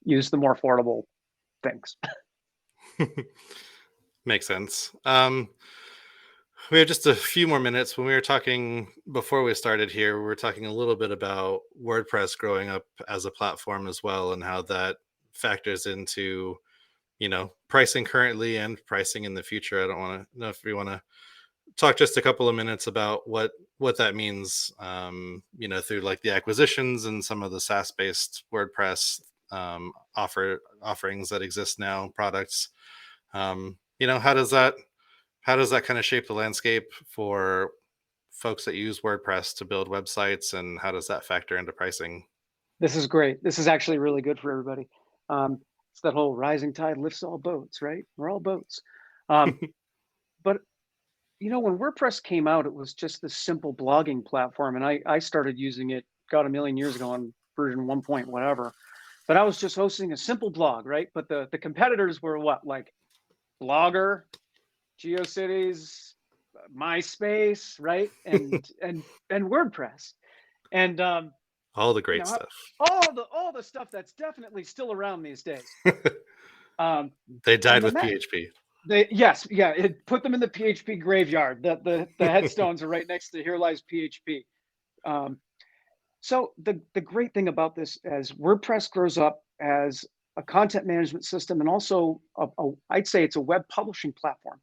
use the more affordable things. Makes sense. We have just a few more minutes. When we were talking before we started here, we were talking a little bit about WordPress growing up as a platform as well, and how that factors into, pricing currently and pricing in the future. I don't want to know if we want to talk just a couple of minutes about what that means, through like the acquisitions and some of the SaaS based WordPress offerings that exist now, products. How does that kind of shape the landscape for folks that use WordPress to build websites, and how does that factor into pricing? This is great. This is actually really good for everybody. It's that whole rising tide lifts all boats, right? We're all boats. Um, but when WordPress came out, it was just this simple blogging platform, and I started using it, God, a million years ago on version 1 point whatever. But I was just hosting a simple blog, right? But the competitors were what, like Blogger, GeoCities, MySpace, right? And WordPress. And All the you great know, stuff. all the stuff that's definitely still around these days. Um, They and died then with that PHP. yes, yeah, it put them in the PHP graveyard. The headstones are right next to "Here Lies PHP." Um, so the great thing about this, as WordPress grows up as a content management system, and also I'd say it's a web publishing platform.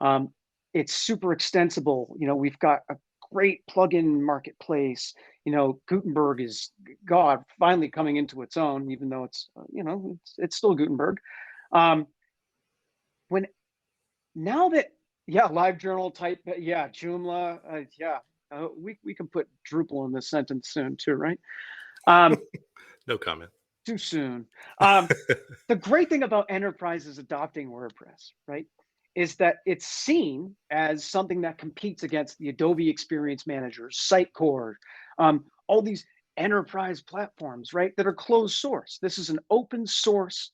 Um, it's super extensible. You know, we've got a great plugin marketplace. You know, Gutenberg is God finally coming into its own, even though it's it's still Gutenberg. Um, when now that yeah, LiveJournal type, yeah, Joomla, yeah, we can put Drupal in this sentence soon too, right? Um, No comment. too soon. Um, the great thing about enterprises adopting WordPress, right, is that it's seen as something that competes against the Adobe Experience Managers, Sitecore, all these enterprise platforms, right, that are closed source. This is an open source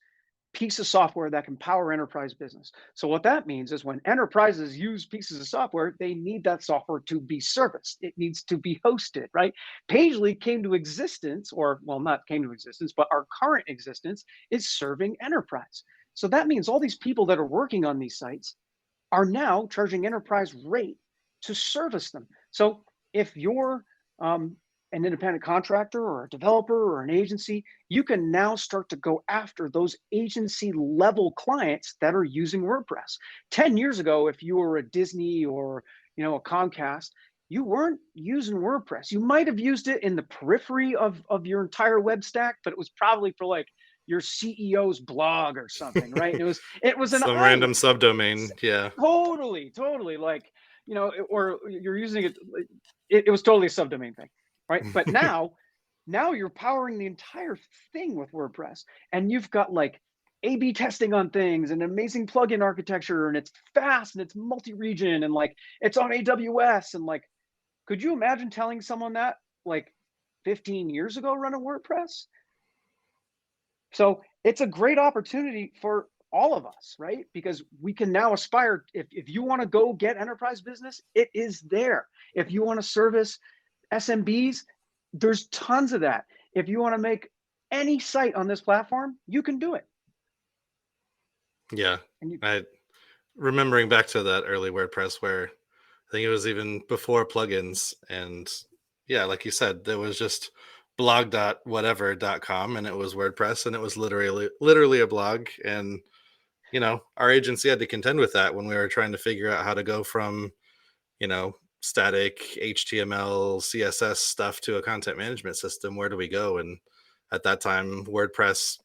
piece of software that can power enterprise business. So what that means is when enterprises use pieces of software, they need that software to be serviced. It needs to be hosted, right? Pagely came to existence, or well, not came to existence, but our current existence is serving enterprise. So that means all these people that are working on these sites are now charging enterprise rate to service them. So if you're an independent contractor or a developer or an agency, you can now start to go after those agency level clients that are using WordPress. 10 years ago, if you were a Disney or a Comcast, you weren't using WordPress. You might have used it in the periphery of your entire web stack, but it was probably for like your CEO's blog or something, right? And it was an Some random island. subdomain. Yeah. Totally, like or you're using it. It was totally a subdomain thing, right? But now you're powering the entire thing with WordPress, and you've got like A/B testing on things and amazing plugin architecture, and it's fast and it's multi-region and like it's on AWS and like, could you imagine telling someone that like 15 years ago running WordPress? So it's a great opportunity for all of us, right? Because we can now aspire. If you want to go get enterprise business, it is there. If you want to service SMBs, there's tons of that. If you want to make any site on this platform, you can do it. Yeah. And you, I remembering back to that early WordPress where I think it was even before plugins. And yeah, like you said, there was just blog.whatever.com and it was WordPress and it was literally a blog. And our agency had to contend with that when we were trying to figure out how to go from, static HTML, CSS stuff to a content management system. Where do we go? And at that time, WordPress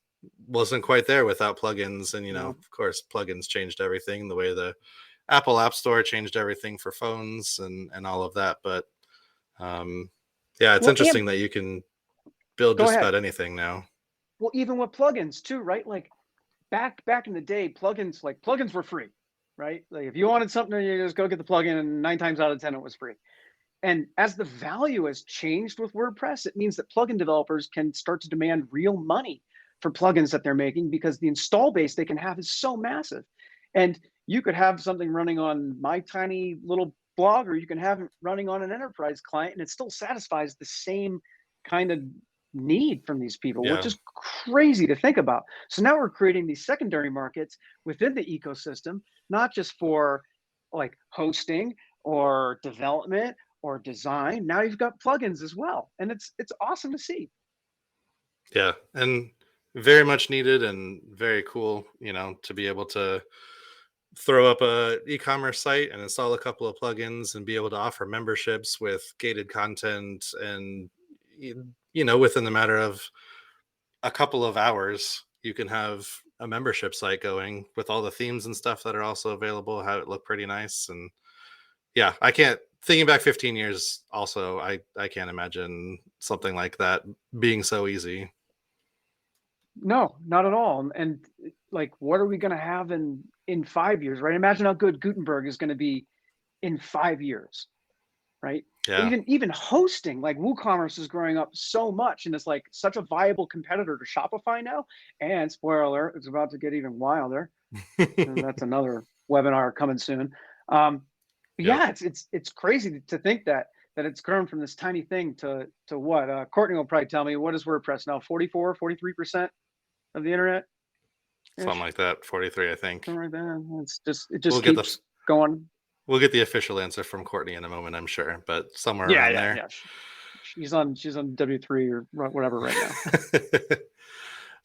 wasn't quite there without plugins. And, know, of course, plugins changed everything, the way the Apple App Store changed everything for phones and all of that. But yeah, it's well, and interesting that you can build go just ahead. about anything now. Well, even with plugins too, right? Like back in the day, plugins were free, right? Like if you wanted something, you just go get the plugin, and 9 times out of 10, it was free. And as the value has changed with WordPress, it means that plugin developers can start to demand real money for plugins that they're making because the install base they can have is so massive. And you could have something running on my tiny little blog, or you can have it running on an enterprise client, and it still satisfies the same kind of need from these people, which Yeah. is crazy to think about. So now we're creating these secondary markets within the ecosystem, not just for like hosting or development or design. Now you've got plugins as well, and it's awesome to see. Yeah. And very much needed and very cool, to be able to throw up a e-commerce site and install a couple of plugins and be able to offer memberships with gated content and within the matter of a couple of hours you can have a membership site going with all the themes and stuff that are also available, have it look pretty nice. And yeah, I can't, thinking back 15 years also, I can't imagine something like that being so easy. No, not at all. And like, what are we going to have in 5 years, right? Imagine how good Gutenberg is going to be in 5 years, right? Yeah. Even hosting, like WooCommerce is growing up so much, and it's like such a viable competitor to Shopify now. And spoiler alert, it's about to get even wilder. And that's another webinar coming soon. But Yep. yeah, it's crazy to think that that it's grown from this tiny thing to what? Courtney will probably tell me, what is WordPress now? 44, 43% of the internet Something ish, like that. 43, I think. something like that. It We'll just get keeps the going. we'll get the official answer from Courtney in a moment, I'm sure, but somewhere Yeah, around yeah, there. yeah. She's on W3 or whatever right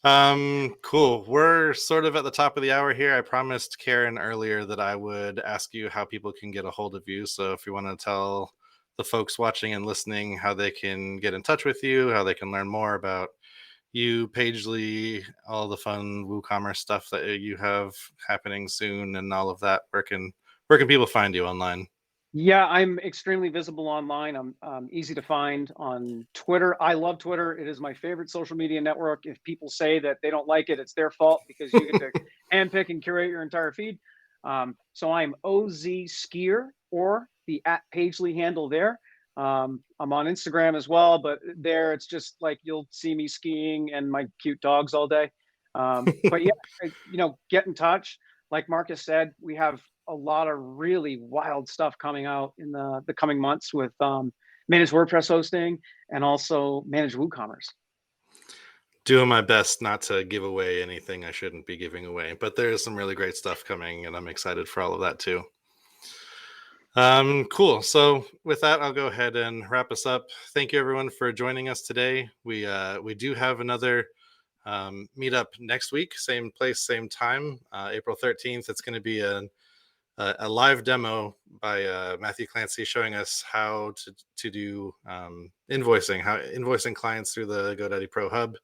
now. Cool. We're sort of at the top of the hour here. I promised Karen earlier that I would ask you how people can get a hold of you. So if you want to tell the folks watching and listening how they can get in touch with you, how they can learn more about you, Pagelea, all the fun WooCommerce stuff that you have happening soon, and all of that. Where can people find you online? Yeah, I'm extremely visible online. I'm easy to find on Twitter. I love Twitter. It is my favorite social media network. If people say that they don't like it, it's their fault because you get to handpick and curate your entire feed. So I'm OZ Skier or the @Pagelea handle there. I'm on Instagram as well, but there it's just like you'll see me skiing and my cute dogs all day. But yeah, get in touch. Like Marcus said, we have a lot of really wild stuff coming out in the coming months with managed WordPress hosting and also managed WooCommerce. Doing my best not to give away anything I shouldn't be giving away, but there's some really great stuff coming, and I'm excited for all of that too. Cool. So with that, I'll go ahead and wrap us up. Thank you everyone for joining us today. We do have another meetup next week, same place, same time, April 13th. It's going to be a live demo by Matthew Clancy showing us how to do invoicing clients through the GoDaddy Pro Hub,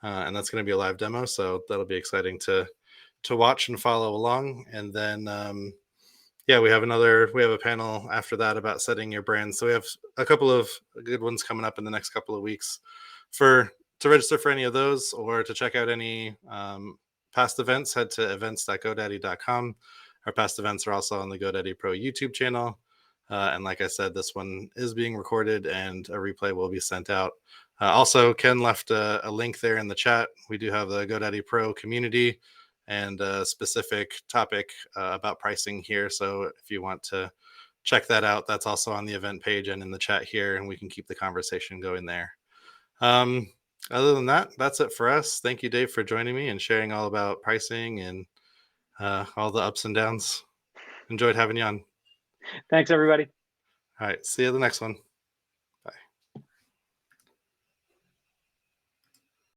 and that's going to be a live demo. So that'll be exciting to watch and follow along. And then yeah, we have a panel after that about setting your brand. So we have a couple of good ones coming up in the next couple of weeks. To register for any of those or to check out any past events, head to events.godaddy.com. Our past events are also on the GoDaddy Pro YouTube channel. And like I said, this one is being recorded and a replay will be sent out. Also, Ken left a link there in the chat. We do have the GoDaddy Pro community and a specific topic about pricing here. So if you want to check that out, that's also on the event page and in the chat here, and we can keep the conversation going there. Other than that, that's it for us. Thank you, Dave, for joining me and sharing all about pricing and all the ups and downs. Enjoyed having you on. Thanks, everybody. All right. See you at the next one.